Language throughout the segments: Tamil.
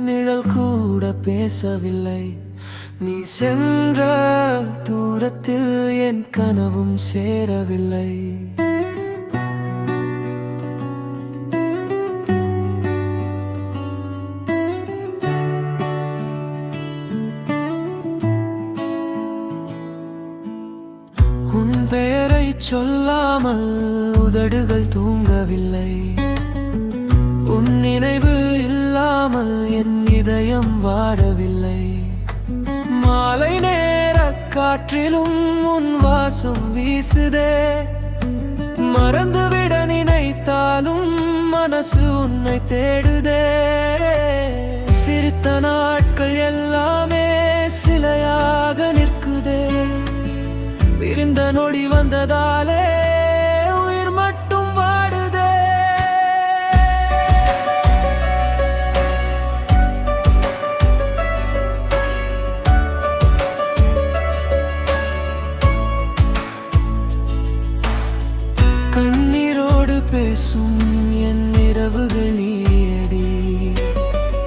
நிழல் கூட பேசவில்லை. நீ சென்ற தூரத்தில் என் கனவும் சேரவில்லை. உன் பெயரை சொல்லாமல் உதடுகள் தூங்கவில்லை. உன் நினைவு இல்லாமல் என் இதயம் வாடவில்லை. மாலை நேர காற்றிலும் உன் வாசம் வீசுதே. மறந்துவிட நினைத்தாலும் மனசு உன்னை தேடுதே. சிரித்த நாட்கள் எல்லாமே சிலையாக நிற்குதே. பிரிந்த நொடி வந்ததாலே உயிர் மட்டும் வாடுதே. கண்ணீரோடு பேசும் என் இரவுகள் நீயடி.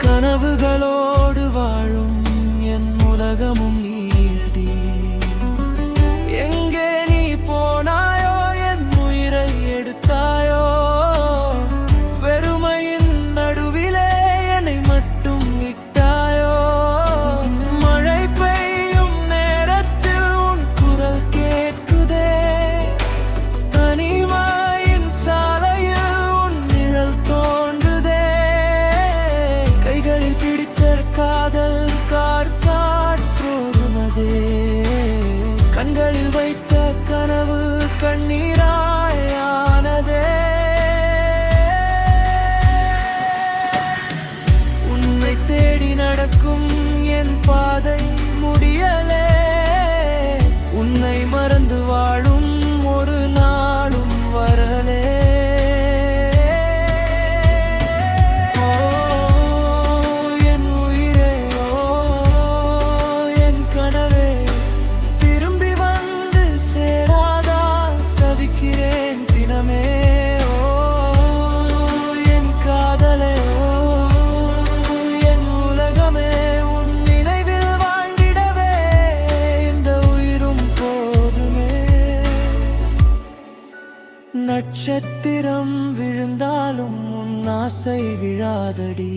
கனவுகளோடு வாழும் என் உலகமும் நீயடி. எங்கே நீ போனாயோ, என் உயிரை எடுத்தாயோ. வெறுமையின் நடுவிலே என்னை மட்டும் விட்டாயோ. மழை பெய்யும் நேரத்தில் உன் குரல் கேட்குதே. தனிமையின் சாலையில் உன் நிழல் தோன்றுதே. கைகளில் பிடித்த காதல் காற்றோடுமதே. கண்களில் வைத்த கனவு கண்ணீராயானதே. உன்னை தேடி நடக்கும் என் பாதை முடியலே. உன்னை மறந்து வாழும் ஒரு நாளும் வரலே. என் உயிரே, என் கனவே, திரும்பி வந்து சேராதா தவிக்கிறேன் தினமே. என் காதலே, என் உலகமே, உன் நினைவில் வாழ்ந்திடவே இந்த உயிரும் போதுமே. நட்சத்திரம் விழுந்தாலும் உன் ஆசை விழாதடி.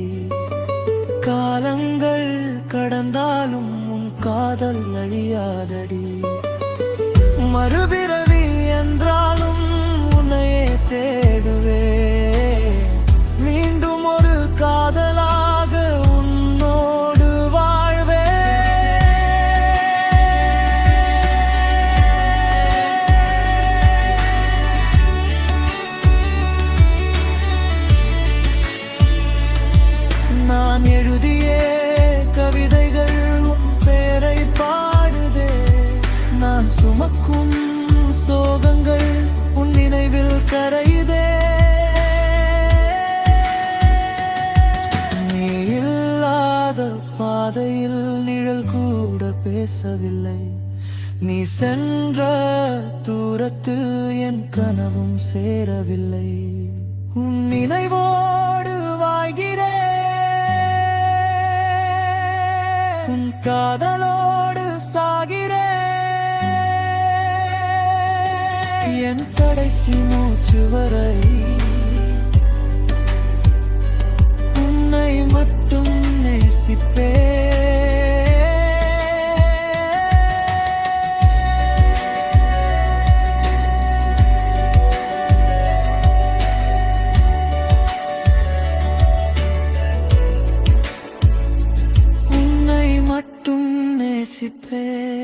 காலங்கள் கடந்தாலும் உன் காதல் அழியாதடி. மறுபிறவி என்றாலும் உன்னையே தேடுவே. மீண்டும் ஒரு காதலாக உன்னோடு வாழ்வே. நான் எழுதிய கவிதைகள் உன் பேரை பாடுதே. நான் சுமக்கும் சோகங்கள் உன் நினைவில் கரையுதே. நீ இல்லாத பாதையில் நிழல் கூட பேசவில்லை. நீ சென்ற தூரத்தில் என் கனவும் சேரவில்லை. உன் நினைவோடு வாழ்கிறேன். உன் காதலோடு சாகிறேன். என் கடைசி மூச்சு வரை உன்னை மட்டும் நேசிப்பேன். உன்னை மட்டும் நேசிப்பேன்.